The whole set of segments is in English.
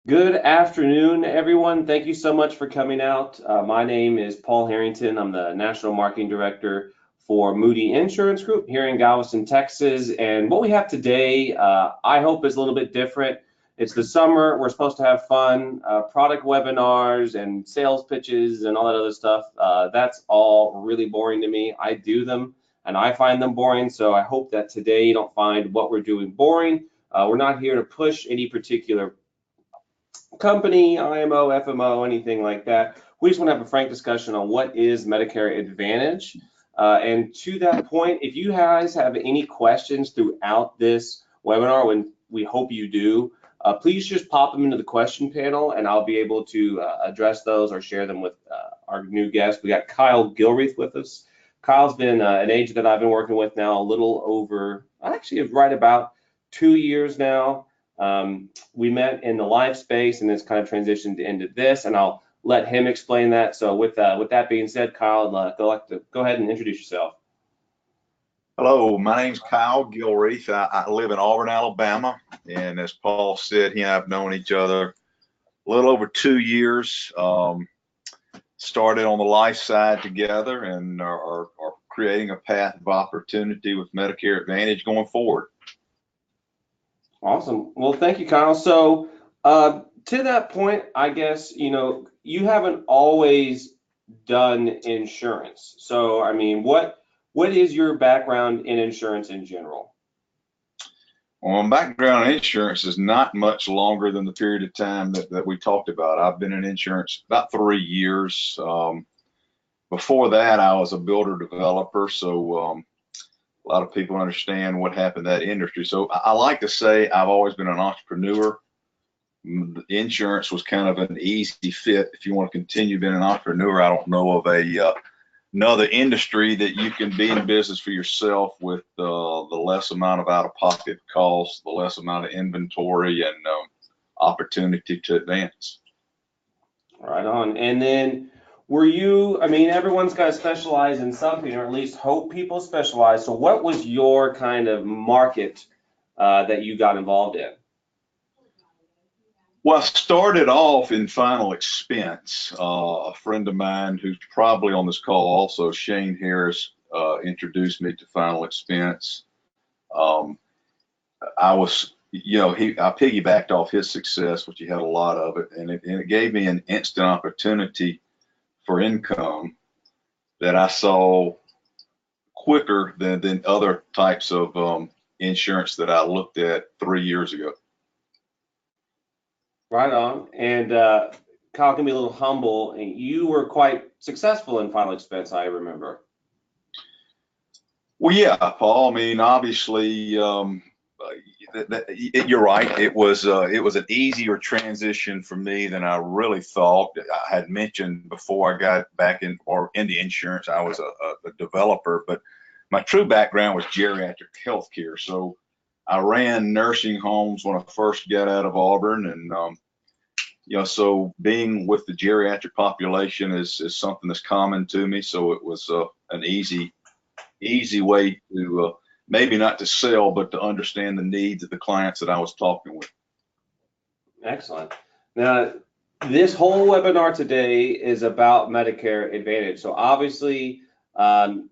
Good afternoon, everyone. Thank you so much for coming out. My name is Paul Harrington. I'm the National Marketing Director for Moody Insurance Group here in Galveston, Texas. And what we have today, I hope, is a little bit different. It's the summer. We're supposed to have fun, product webinars and sales pitches and all that other stuff. That's all really boring to me. I do them and I find them boring. So I hope that today you don't find what we're doing boring. We're not here to push any particular company, IMO, FMO, anything like that. We just want to have a frank discussion on what is Medicare Advantage. And to that point, if you guys have any questions throughout this webinar, when we hope you do, please just pop them into the question panel and I'll be able to address those or share them with our new guest. We got Kyle Gilreath with us. Kyle's been an agent that I've been working with now a little over, actually right about 2 years now. We met in the live space and it's kind of transitioned into this, and I'll let him explain that. So with that being said, Kyle, go ahead and introduce yourself. Hello, my name's Kyle Gilreath. I live in Auburn, Alabama, and as Paul said, he and I have known each other a little over 2 years. Started on the life side together and are creating a path of opportunity with Medicare Advantage going forward. Awesome. Well, thank you, Kyle. So to that point, I guess, you haven't always done insurance. So, I mean, what is your background in insurance in general? Well, my background in insurance is not much longer than the period of time that we talked about. I've been in insurance about 3 years. Before that, I was a builder developer, so a lot of people understand what happened in that industry. So I like to say I've always been an entrepreneur. Insurance was kind of an easy fit. If you want to continue being an entrepreneur, I don't know of another industry that you can be in business for yourself with the less amount of out-of-pocket costs, the less amount of inventory, and opportunity to advance. Right on. And then everyone's got to specialize in something, or at least hope people specialize. So what was your kind of market that you got involved in? Well, I started off in final expense. A friend of mine who's probably on this call also, Shane Harris, introduced me to final expense. I piggybacked off his success, which he had a lot of it, and it gave me an instant opportunity for income that I saw quicker than other types of insurance that I looked at 3 years ago. Right on. And Kyle can be a little humble. You were quite successful in final expense, I remember. Well, yeah, Paul. I mean, obviously, you're right. It was an easier transition for me than I really thought. I had mentioned before I got back into insurance, I was a developer, but my true background was geriatric healthcare. So I ran nursing homes when I first got out of Auburn, and so being with the geriatric population is something that's common to me. So it was an easy way to maybe not to sell, but to understand the needs of the clients that I was talking with. Excellent. Now, this whole webinar today is about Medicare Advantage. So obviously,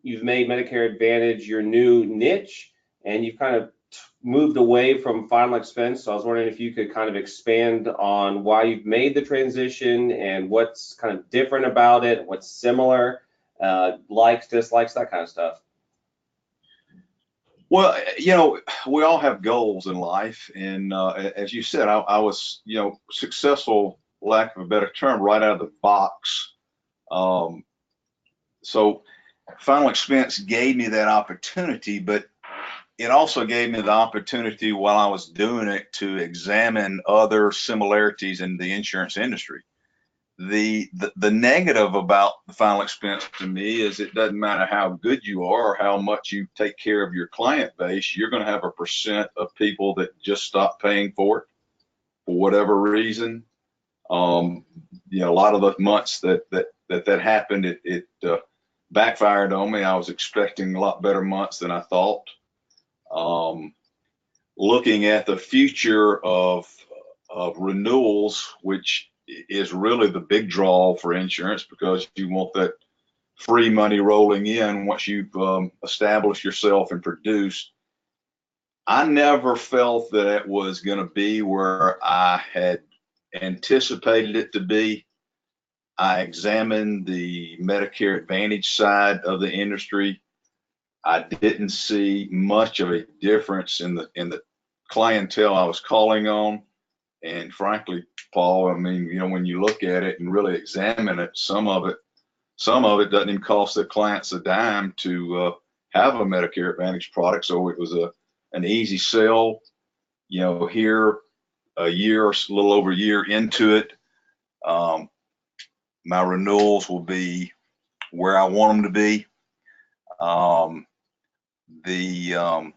you've made Medicare Advantage your new niche, and you've kind of moved away from final expense. So I was wondering if you could kind of expand on why you've made the transition and what's kind of different about it, what's similar, likes, dislikes, that kind of stuff. Well, we all have goals in life, and as you said, I was, successful, lack of a better term, right out of the box. So final expense gave me that opportunity, but it also gave me the opportunity while I was doing it to examine other similarities in the insurance industry. The negative about the final expense to me is it doesn't matter how good you are or how much you take care of your client base, you're going to have a percent of people that just stop paying for it for whatever reason. A lot of the months that happened, it backfired on me. I was expecting a lot better months than I thought. Looking at the future of of renewals, which is really the big draw for insurance, because you want that free money rolling in once you've established yourself and produced. I never felt that it was going to be where I had anticipated it to be. I examined the Medicare Advantage side of the industry. I didn't see much of a difference in the clientele I was calling on. And frankly, Paul, I mean, you know, when you look at it and really examine it, some of it doesn't even cost the clients a dime to have a Medicare Advantage product. So it was an easy sell. You know, here a year or a little over a year into it, my renewals will be where I want them to be. The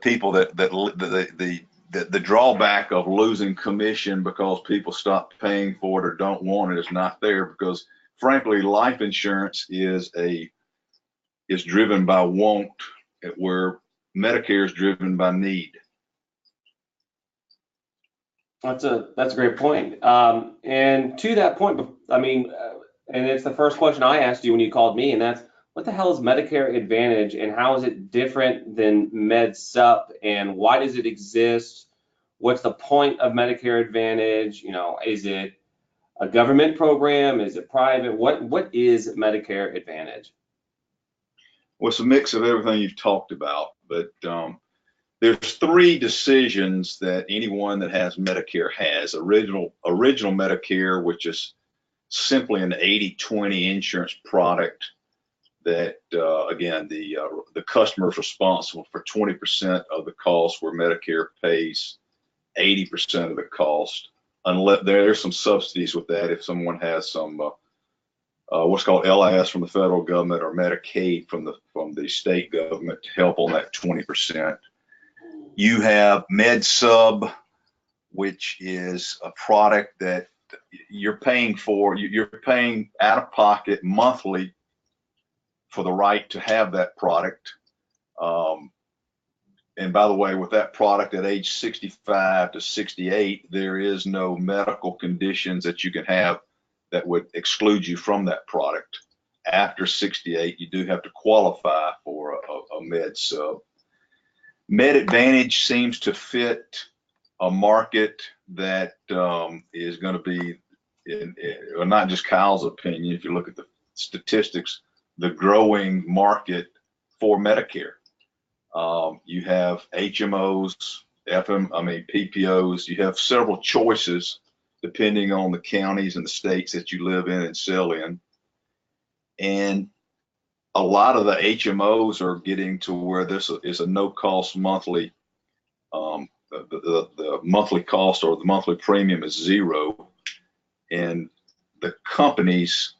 people the drawback of losing commission because people stop paying for it or don't want it is not there, because frankly, life insurance is driven by want, where Medicare is driven by need. That's a great point. And to that point, I mean, and it's the first question I asked you when you called me, and that's, what the hell is Medicare Advantage, and how is it different than Med Sup, and why does it exist? What's the point of Medicare Advantage? You know, is it a government program? Is it private? What is Medicare Advantage? Well, it's a mix of everything you've talked about, but there's three decisions that anyone that has Medicare has. Original Medicare, which is simply an 80-20 insurance product that, again, the customer is responsible for 20% of the cost, where Medicare pays 80% of the cost, unless there's some subsidies with that. If someone has some what's called LIS from the federal government, or Medicaid from the state government to help on that 20%. You have Med Sub, which is a product that you're paying for. You're paying out of pocket monthly for the right to have that product. And by the way, with that product at age 65 to 68, there is no medical conditions that you can have that would exclude you from that product. After 68, you do have to qualify for a Med Sub. Med Advantage seems to fit a market that is going to be, not just Kyle's opinion, if you look at the statistics, the growing market for Medicare. You have HMOs, PPOs. You have several choices depending on the counties and the states that you live in and sell in. And a lot of the HMOs are getting to where this is a no-cost monthly. The monthly cost or the monthly premium is zero, and the companies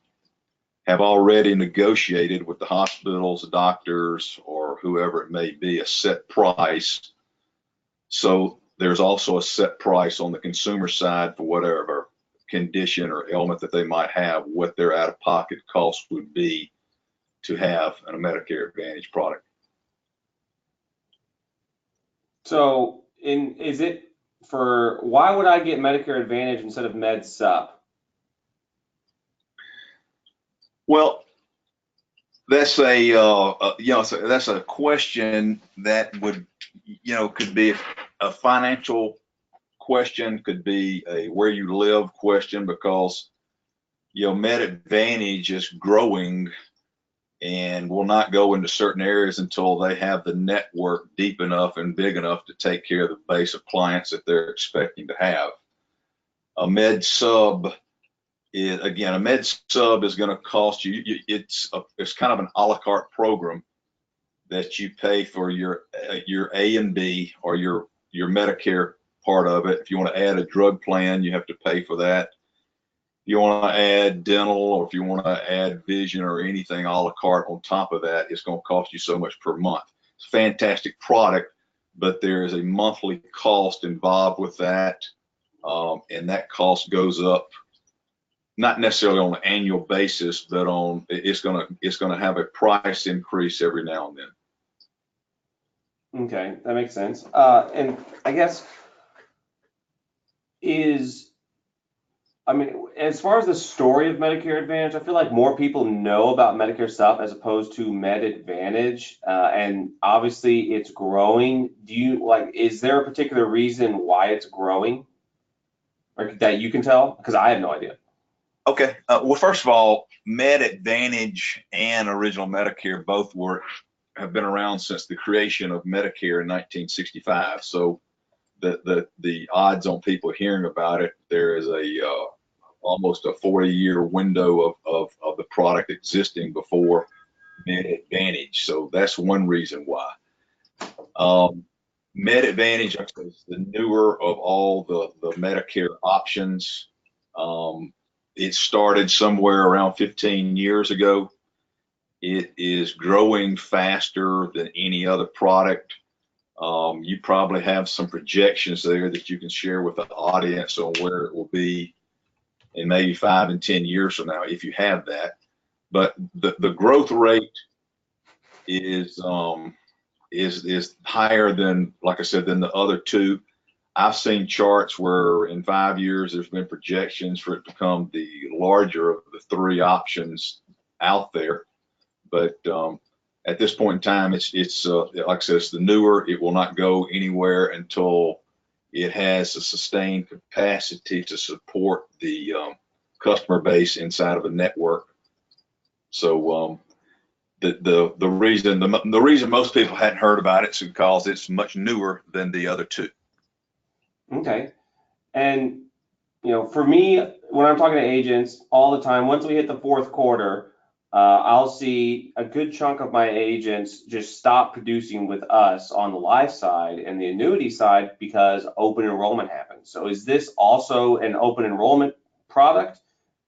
have already negotiated with the hospitals, the doctors, or whoever it may be, a set price. So there's also a set price on the consumer side for whatever condition or ailment that they might have, what their out-of-pocket cost would be to have a Medicare Advantage product. So, why would I get Medicare Advantage instead of Med Sup? Well, that's that's a question that would, could be a financial question, could be a where you live question, because Med Advantage is growing and will not go into certain areas until they have the network deep enough and big enough to take care of the base of clients that they're expecting to have. A Med Sub is, again, a Med Sub is going to cost you, it's kind of an a la carte program that you pay for your A and B, or your Medicare part of it. If you want to add a drug plan, you have to pay for that. If you want to add dental, or if you want to add vision or anything a la carte on top of that, it's going to cost you so much per month. It's a fantastic product, but there is a monthly cost involved with that, and that cost goes up, not necessarily on an annual basis, but it's going to have a price increase every now and then. Okay, that makes sense. And I guess is, I mean, as far as the story of Medicare Advantage, I feel like more people know about Medicare stuff as opposed to Med Advantage, and obviously it's growing. Do you like? Is there a particular reason why it's growing, or that you can tell? Because I have no idea. Okay. Well, first of all, Med Advantage and Original Medicare both have been around since the creation of Medicare in 1965. So the odds on people hearing about it, there is almost a 40-year window of the product existing before Med Advantage. So that's one reason why. Med Advantage is the newer of all the Medicare options. It started somewhere around 15 years ago. It is growing faster than any other product. You probably have some projections there that you can share with the audience on where it will be in maybe 5 and 10 years from now, if you have that. But the growth rate is higher than, like I said, than the other two. I've seen charts where in 5 years there's been projections for it to become the larger of the three options out there. But at this point in time, it's like I said, it's the newer. It will not go anywhere until it has a sustained capacity to support the customer base inside of a network. So the reason most people hadn't heard about it is because it's much newer than the other two. Okay. And, for me, when I'm talking to agents all the time, once we hit the fourth quarter, I'll see a good chunk of my agents just stop producing with us on the life side and the annuity side because open enrollment happens. So is this also an open enrollment product?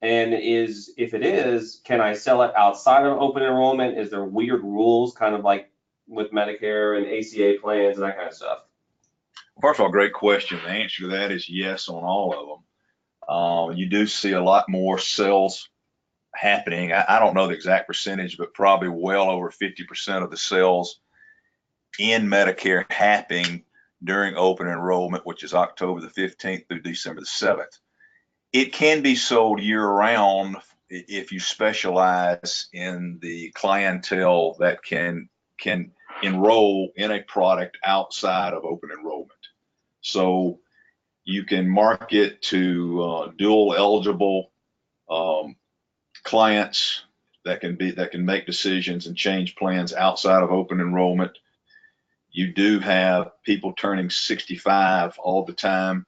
And if it is, can I sell it outside of open enrollment? Is there weird rules, kind of like with Medicare and ACA plans and that kind of stuff? First of all, great question. The answer to that is yes on all of them. You do see a lot more sales happening. I don't know the exact percentage, but probably well over 50% of the sales in Medicare happening during open enrollment, which is October the 15th through December the 7th. It can be sold year round if you specialize in the clientele that can enroll in a product outside of open enrollment. So you can market to dual eligible clients that can make decisions and change plans outside of open enrollment. You do have people turning 65 all the time.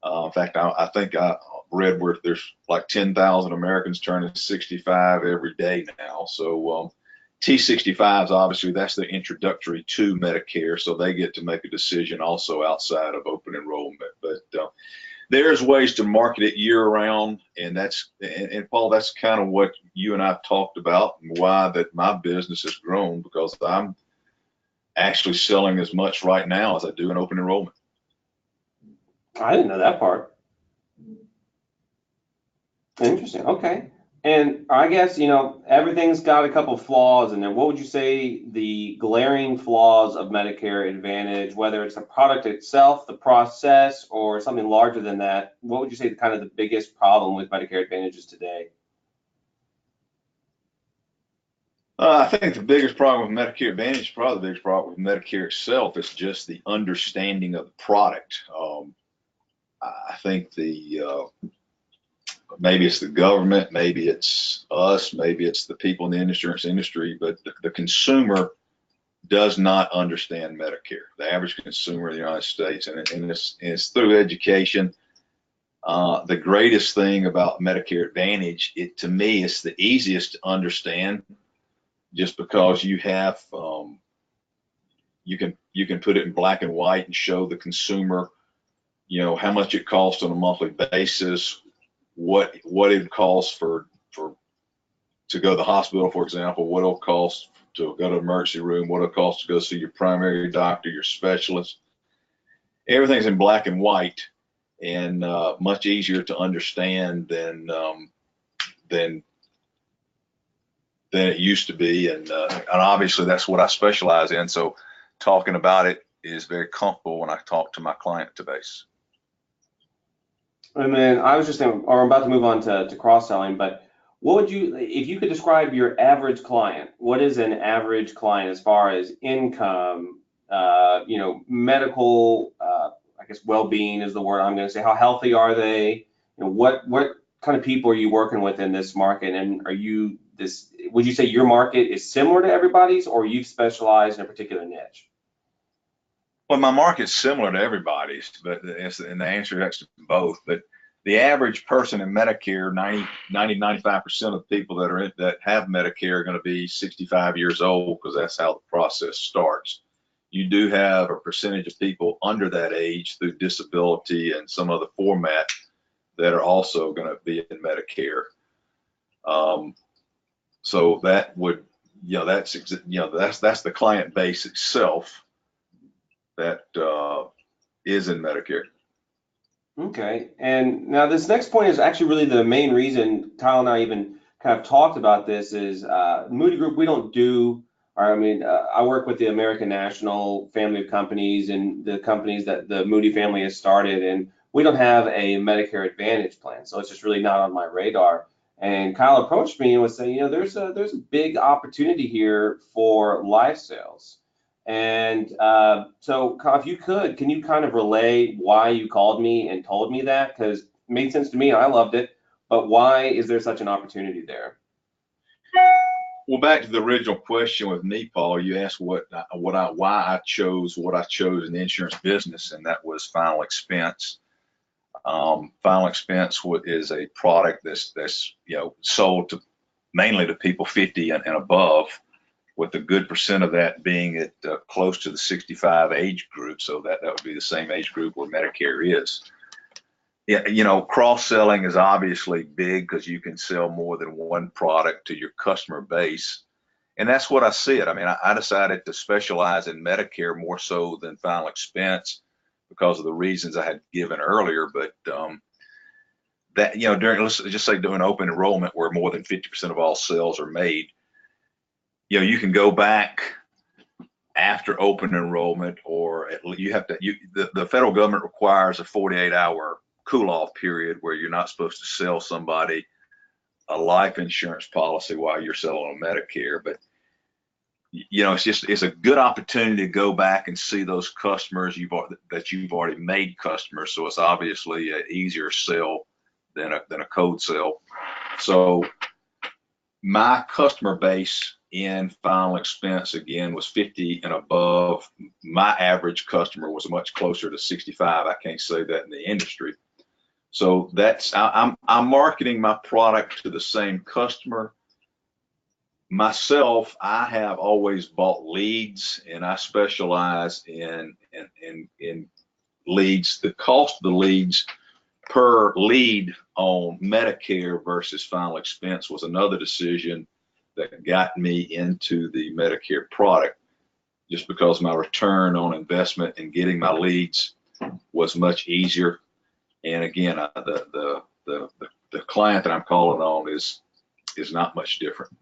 In fact, I think I read where there's like 10,000 Americans turning 65 every day now. So T65s, obviously, that's the introductory to Medicare, so they get to make a decision also outside of open enrollment. But there's ways to market it year round, and Paul, that's kind of what you and I've talked about and why that my business has grown, because I'm actually selling as much right now as I do in open enrollment. I didn't know that part. Interesting. Okay. And I guess, everything's got a couple flaws in there. What would you say the glaring flaws of Medicare Advantage, whether it's the product itself, the process, or something larger than that? What would you say kind of the biggest problem with Medicare Advantage is today? I think the biggest problem with Medicare Advantage, probably the biggest problem with Medicare itself, is just the understanding of the product. I think maybe it's the government, maybe it's us, maybe it's the people in the insurance industry, but the consumer does not understand Medicare, the average consumer in the United States, and it's through education. The greatest thing about Medicare Advantage, to me, it's the easiest to understand, just because you have you can put it in black and white and show the consumer, how much it costs on a monthly basis, what it costs to go to the hospital, for example, what it'll cost to go to the emergency room, what it'll cost to go see your primary doctor, your specialist. Everything's in black and white, and much easier to understand than it used to be, and obviously that's what I specialize in. So talking about it is very comfortable when I talk to my client base. And then I was just thinking, or I'm about to move on to cross-selling, but what would you, if you could describe your average client, what is an average client as far as income, medical, I guess well-being is the word I'm going to say. How healthy are they? What kind of people are you working with in this market? And would you say your market is similar to everybody's, or you've specialized in a particular niche? Well, my market's similar to everybody's, but and the answer is both. But the average person in Medicare, 95% of the people that have Medicare are going to be 65 years old because that's how the process starts. You do have a percentage of people under that age through disability and some other format that are also going to be in Medicare. So that would, that's the client base itself that is in Medicare. Okay, and now this next point is actually really the main reason Kyle and I even kind of talked about this is Moody Group, we don't do, or I mean, I work with the American National family of companies and the companies that the Moody family has started, and we don't have a Medicare Advantage plan, so it's just really not on my radar. And Kyle approached me and was saying, there's a big opportunity here for life sales. And so, Kyle, if you could, can you kind of relay why you called me and told me that? Because it made sense to me and I loved it. But why is there such an opportunity there? Well, back to the original question with me, Paul, you asked why I chose what I chose in the insurance business, and that was final expense. Final expense is a product that's sold to mainly to people 50 and above, with a good percent of that being at close to the 65 age group. So that would be the same age group where Medicare is. Yeah, cross-selling is obviously big because you can sell more than one product to your customer base. And that's what I see it. I mean, I decided to specialize in Medicare more so than final expense because of the reasons I had given earlier. But let's just say during open enrollment where more than 50% of all sales are made, you can go back after open enrollment, or the federal government requires a 48-hour cool-off period where you're not supposed to sell somebody a life insurance policy while you're selling a Medicare. But it's a good opportunity to go back and see those customers that you've already made customers. So it's obviously an easier sell than a code sell. So my customer base in final expense again was 50 and above. My average customer was much closer to 65. I can't say that in the industry. So I'm marketing my product to the same customer. Myself, I have always bought leads, and I specialize in leads. The cost of the leads per lead on Medicare versus final expense was another decision that got me into the Medicare product, just because my return on investment in getting my leads was much easier. And again, the client that I'm calling on is not much different.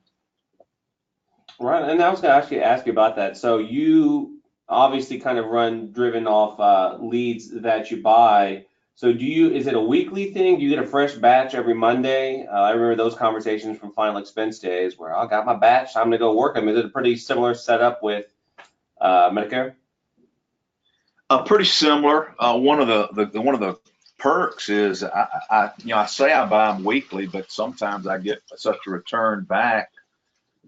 Right, and I was going to actually ask you about that. So you obviously kind of run driven off leads that you buy. So is it a weekly thing? Do you get a fresh batch every Monday? I remember those conversations from final expense days where I got my batch, I'm gonna go work them. Is it a pretty similar setup with Medicare? Pretty similar. One of the perks is I say I buy them weekly, but sometimes I get such a return back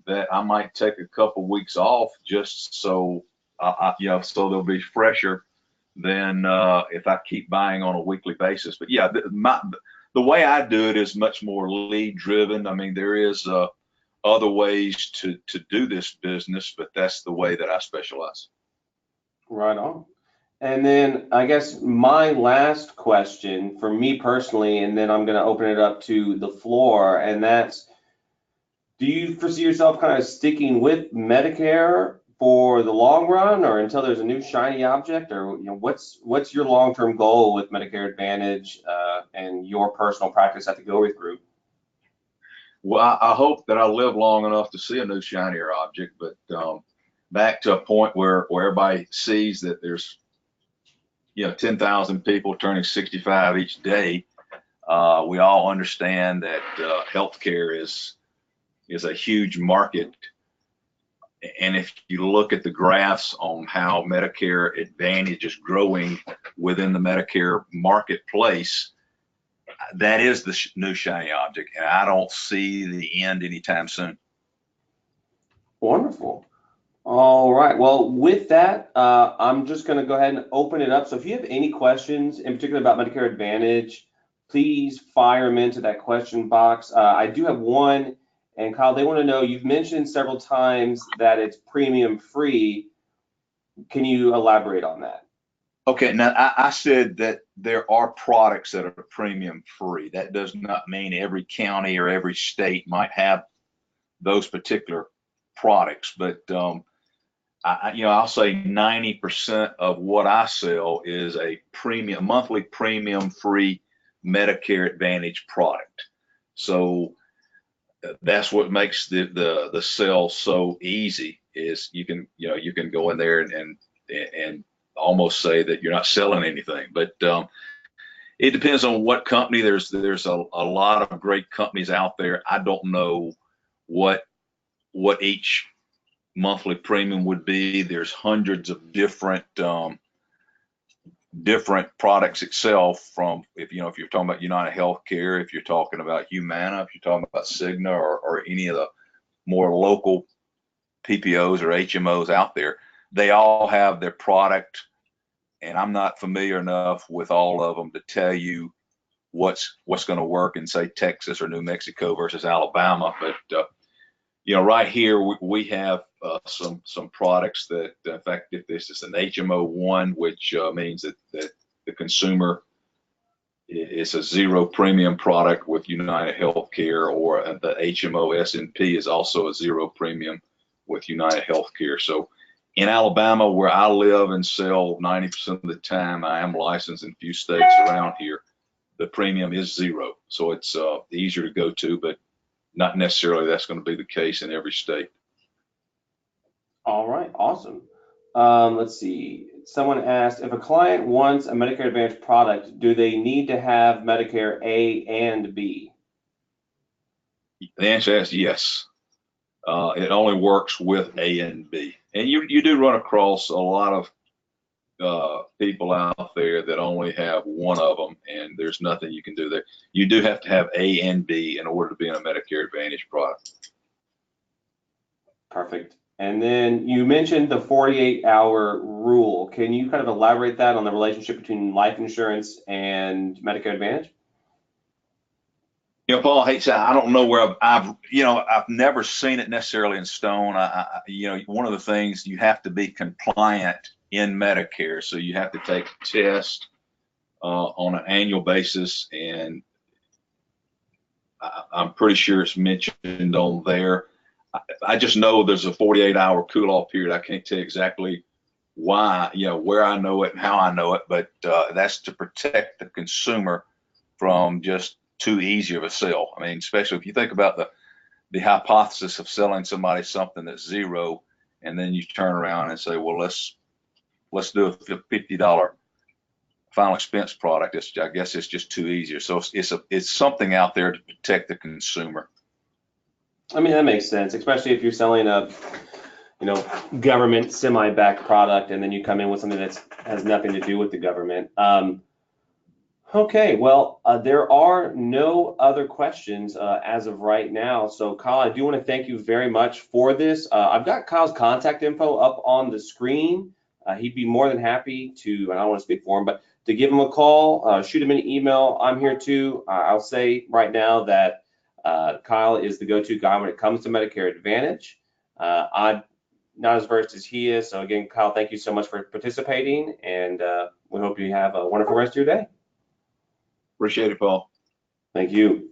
that I might take a couple weeks off just so so they'll be fresher than if I keep buying on a weekly basis. But yeah, the way I do it is much more lead driven. I mean, there is other ways to do this business, but that's the way that I specialize. Right on. And then I guess my last question for me personally, and then I'm going to open it up to the floor, and that's, do you foresee yourself kind of sticking with Medicare for the long run, or until there's a new shiny object, or what's your long-term goal with Medicare Advantage and your personal practice at the Go With Group? Well, I hope that I live long enough to see a new shinier object, but back to a point where everybody sees that there's 10,000 people turning 65 each day. We all understand that healthcare is a huge market. And if you look at the graphs on how Medicare Advantage is growing within the Medicare marketplace, that is the new shiny object. And I don't see the end anytime soon. Wonderful. All right. Well, with that, I'm just going to go ahead and open it up. So if you have any questions, in particular about Medicare Advantage, please fire them into that question box. I do have one, and Kyle, they want to know, you've mentioned several times that it's premium free. Can you elaborate on that? Okay, now I said that there are products that are premium free. That does not mean every county or every state might have those particular products, but I'll say 90% of what I sell is a premium, monthly premium free Medicare Advantage product. So that's what makes the sale so easy. Is you can go in there and almost say that you're not selling anything, but it depends on what company. There's a lot of great companies out there. I don't know what each monthly premium would be. There's hundreds of different products itself, from if you're talking about United Healthcare, if you're talking about Humana, if you're talking about Cigna, or any of the more local PPOs or HMOs out there. They all have their product, and I'm not familiar enough with all of them to tell you what's going to work in, say, Texas or New Mexico versus Alabama. But right here we have some products that, in fact, if this is an HMO1, which means that the consumer is a zero premium product with United Healthcare, or the HMO S&P is also a zero premium with United Healthcare. So in Alabama, where I live and sell 90% of the time, I am licensed in a few states around here, the premium is zero. So it's easier to go to, but not necessarily that's going to be the case in every state. All right, awesome. Let's see. Someone asked, if a client wants a Medicare Advantage product, do they need to have Medicare A and B? The answer is yes. It only works with A and B. And you do run across a lot of people out there that only have one of them, and there's nothing you can do there. You do have to have A and B in order to be in a Medicare Advantage product. Perfect. And then you mentioned the 48-hour rule. Can you kind of elaborate that on the relationship between life insurance and Medicare Advantage? Paul, I don't know where I've never seen it necessarily in stone. One of the things, you have to be compliant in Medicare, so you have to take a test on an annual basis, and I'm pretty sure it's mentioned on there. I just know there's a 48-hour cool-off period. I can't tell you exactly why, where I know it and how I know it, but that's to protect the consumer from just too easy of a sell. I mean, especially if you think about the hypothesis of selling somebody something that's zero, and then you turn around and say, well, let's do a $50 final expense product. I guess it's just too easy. So it's something out there to protect the consumer. I mean, that makes sense, especially if you're selling a, government semi-backed product, and then you come in with something that has nothing to do with the government. Okay, well, there are no other questions as of right now. So, Kyle, I do want to thank you very much for this. I've got Kyle's contact info up on the screen. He'd be more than happy to, and I don't want to speak for him, but to give him a call, shoot him an email. I'm here too. I'll say right now that Kyle is the go-to guy when it comes to Medicare Advantage. I'm not as versed as he is. So again, Kyle, thank you so much for participating, and we hope you have a wonderful rest of your day. Appreciate it, Paul. Thank you.